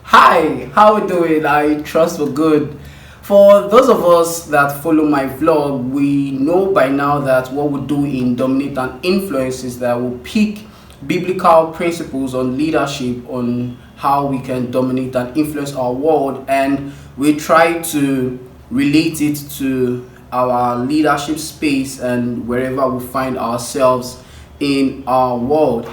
Hi, how we doing? I trust we're good. For those of us that follow my vlog, we know by now that what we do in Dominate and Influence is that we'll pick biblical principles on leadership, on how we can dominate and influence our world, and we try to relate it to our leadership space and wherever we find ourselves in our world.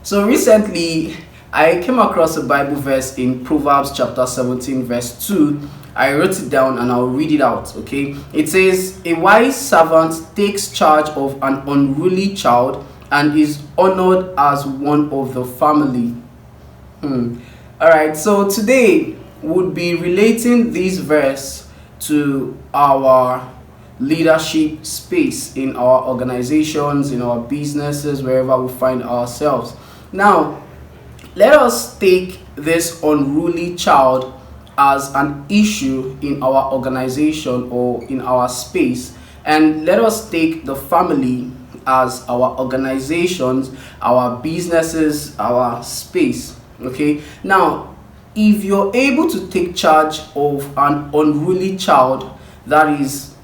So recently, I came across a Bible verse in Proverbs chapter 17, verse 2. I wrote it down and I'll read it out, okay? It says, "A wise servant takes charge of an unruly child and is honored as one of the family." Alright, so today we'll be relating this verse to our leadership space in our organizations, in our businesses, wherever we find ourselves. Now, let us take this unruly child as an issue in our organization or in our space, and let us take the family as our organizations, our businesses, our space. Okay, now if you're able to take charge of an unruly child that is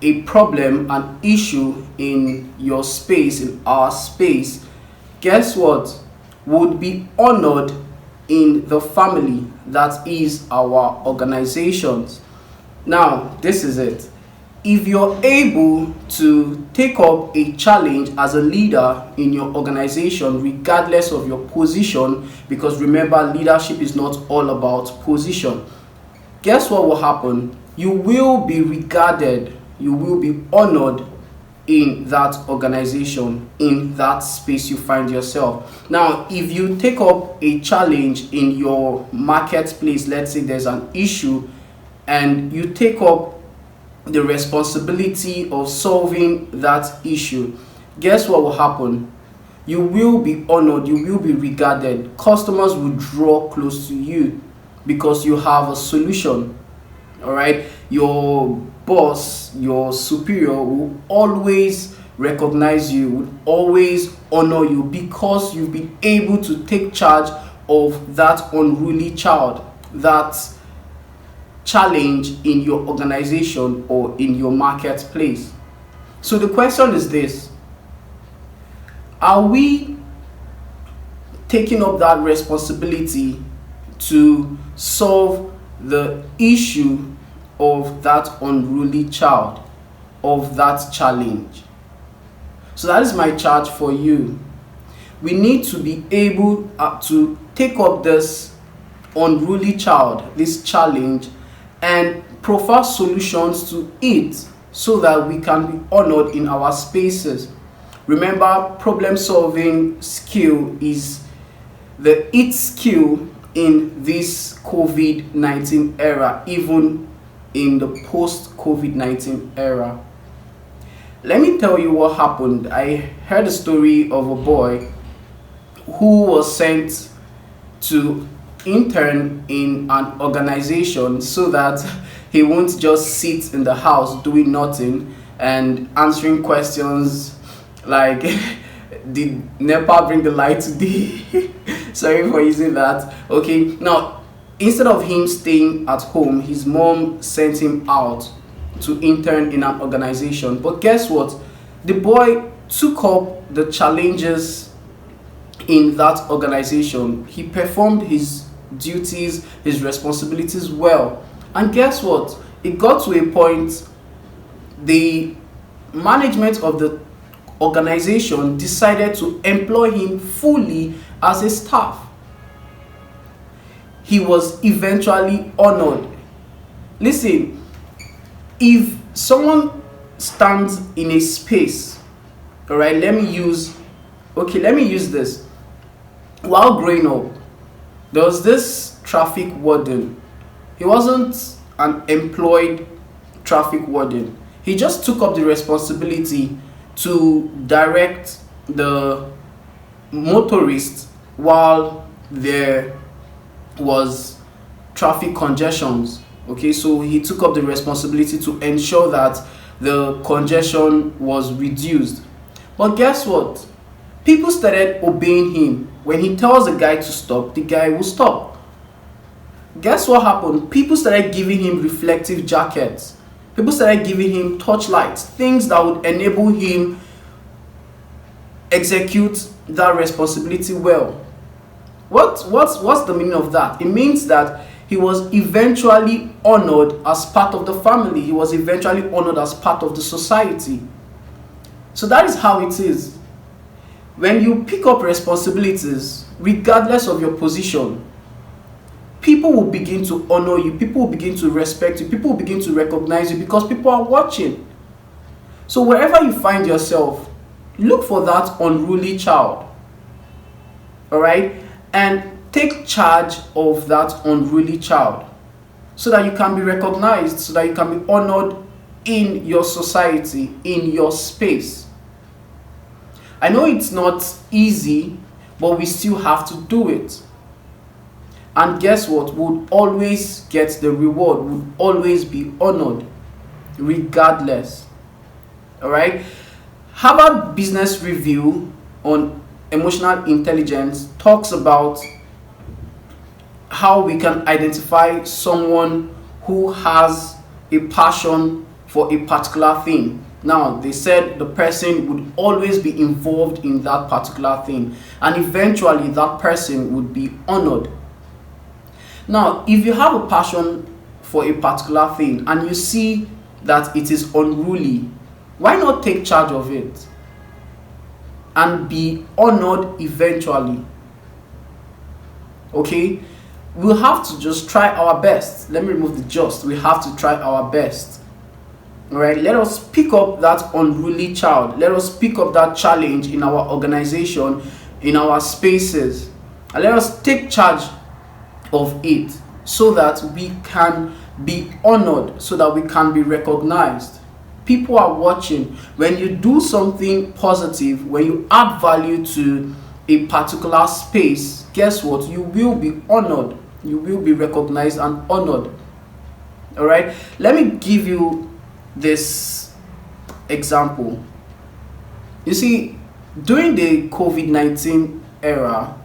a problem, an issue in your space, in our space, guess what? Would be honored in the family that is our organizations. Now, this is it. If you're able to take up a challenge as a leader in your organization, regardless of your position, because remember, leadership is not all about position, guess what will happen? You will be regarded, you will be honored in that organization, in that space you find yourself. Now, if you take up a challenge in your marketplace, let's say there's an issue, and you take up the responsibility of solving that issue, guess what will happen? You will be honored, you will be regarded. Customers will draw close to you because you have a solution. All right, your boss, your superior will always recognize you, will always honor you because you've been able to take charge of that unruly child, that challenge in your organization or in your marketplace. So the question is this: are we taking up that responsibility to solve the issue of that unruly child, of that challenge? So that is my charge for you. We need to be able to take up this unruly child, this challenge, and provide solutions to it so that we can be honored in our spaces. Remember, problem solving skill is the it skill in this COVID-19 era, even in the post-COVID-19 era. Let me tell you what happened. I heard a story of a boy who was sent to intern in an organization so that he won't just sit in the house doing nothing and answering questions like, did NEPA bring the light today? Sorry for using that. Okay, now instead of him staying at home, his mom sent him out to intern in an organization. But guess what? The boy took up the challenges in that organization. He performed his duties, his responsibilities well. And guess what? It got to a point, the management of the organization decided to employ him fully as a staff. He was eventually honored. Listen, if someone stands in a space, all right, let me use this. While growing up, there was this traffic warden. He wasn't an employed traffic warden. He just took up the responsibility to direct the motorists while there was traffic congestions. Okay, so he took up the responsibility to ensure that the congestion was reduced. But guess what? People started obeying him. When he tells the guy to stop, the guy will stop. Guess what happened? People started giving him reflective jackets. People started giving him torchlights, things that would enable him execute that responsibility well. What's the meaning of that? It means that he was eventually honored as part of the family. He was eventually honored as part of the society. So that is how it is. When you pick up responsibilities, regardless of your position, people will begin to honor you, people will begin to respect you, people will begin to recognize you because people are watching. So wherever you find yourself, look for that unruly child. Alright? And take charge of that unruly child so that you can be recognized, so that you can be honored in your society, in your space. I know it's not easy, but we still have to do it. And guess what? We'll always get the reward, we'll always be honored, regardless. Alright? Harvard Business Review on emotional intelligence talks about how we can identify someone who has a passion for a particular thing. Now, they said the person would always be involved in that particular thing, and eventually that person would be honored. Now, if you have a passion for a particular thing and you see that it is unruly, why not take charge of it and be honored eventually? Okay? We'll have to just try our best. Let me remove the just. We have to try our best. Alright, let us pick up that unruly child. Let us pick up that challenge in our organization, in our spaces. And let us take charge of it so that we can be honored, so that we can be recognized. People are watching. When you do something positive, when you add value to a particular space, guess what? You will be honored. You will be recognized and honored. Alright, let me give you this example. You see, during the COVID-19 era,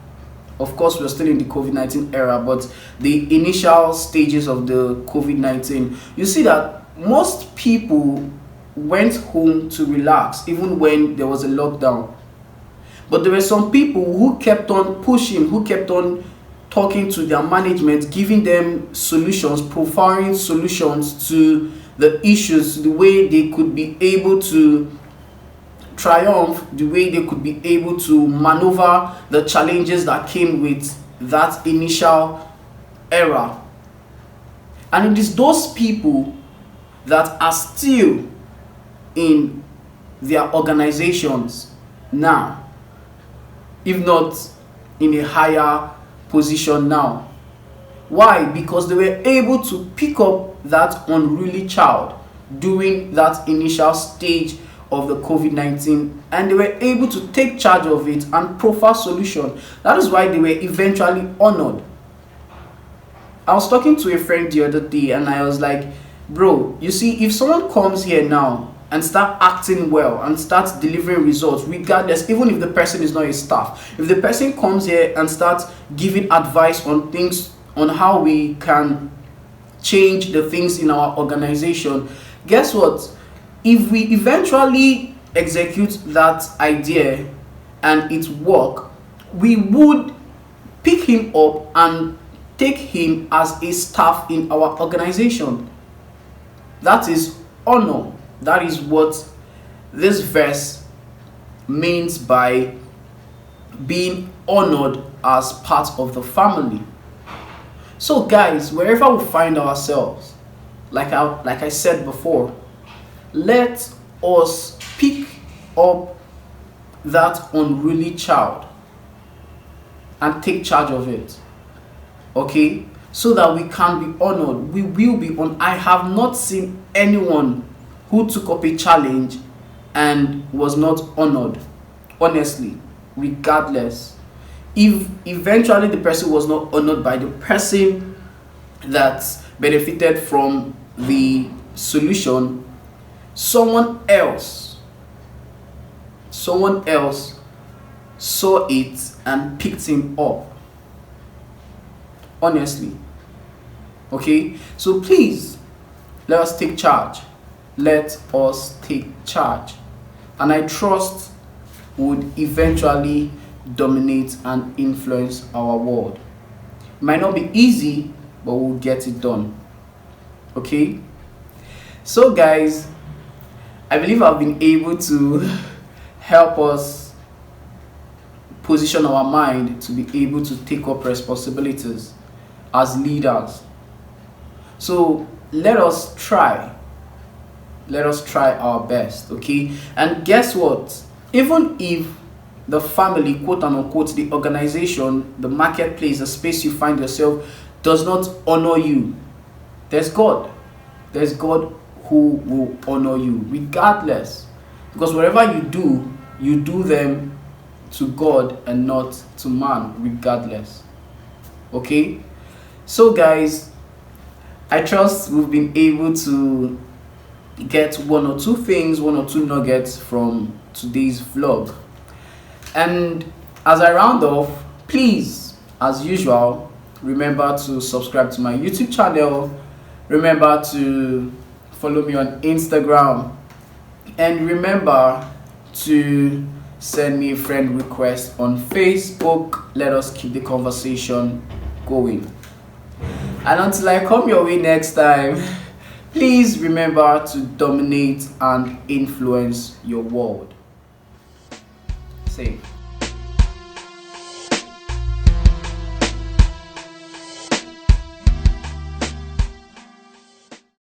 of course we're still in the COVID-19 era, but the initial stages of the COVID-19, you see that most people went home to relax even when there was a lockdown. But there were some people who kept on pushing, who kept on talking to their management, giving them solutions, providing solutions to the issues, the way they could be able to triumph, the way they could be able to maneuver the challenges that came with that initial era. And it is those people that are still in their organizations now, if not in a higher position now. Why? Because they were able to pick up that unruly child during that initial stage of the COVID-19, and they were able to take charge of it and proffer solution. That is why they were eventually honored. I was talking to a friend the other day and I was like, bro, you see, if someone comes here now and start acting well and starts delivering results, regardless, even if the person is not a staff, if the person comes here and starts giving advice on things, on how we can change the things in our organization, guess what? If we eventually execute that idea and it work, we would pick him up and take him as a staff in our organization. That is honor. That is what this verse means by being honored as part of the family. So guys, wherever we find ourselves, like I said before, let us pick up that unruly child and take charge of it. Okay? So that we can be honored. We will be honored. I have not seen anyone who took up a challenge and was not honored. Honestly, regardless. If eventually the person was not honored by the person that benefited from the solution, someone else saw it and picked him up. Honestly. Okay? So please, let us take charge. Let us take charge. And I trust would eventually dominate and influence our world. It might not be easy, but we'll get it done. Okay? So guys, I believe I've been able to help us position our mind to be able to take up responsibilities as leaders. So let us try. Let us try our best, okay? And guess what? Even if the family, quote unquote, the organization, the marketplace, the space you find yourself does not honor you, there's God. There's God who will honor you regardless. Because whatever you do them to God and not to man, regardless. Okay? So guys, I trust we've been able to get one or two nuggets from today's vlog. And as I round off, please, as usual, remember to subscribe to my YouTube channel. Remember to follow me on Instagram. And remember to send me a friend request on Facebook. Let us keep the conversation going. And until I come your way next time, please remember to dominate and influence your world. Safe.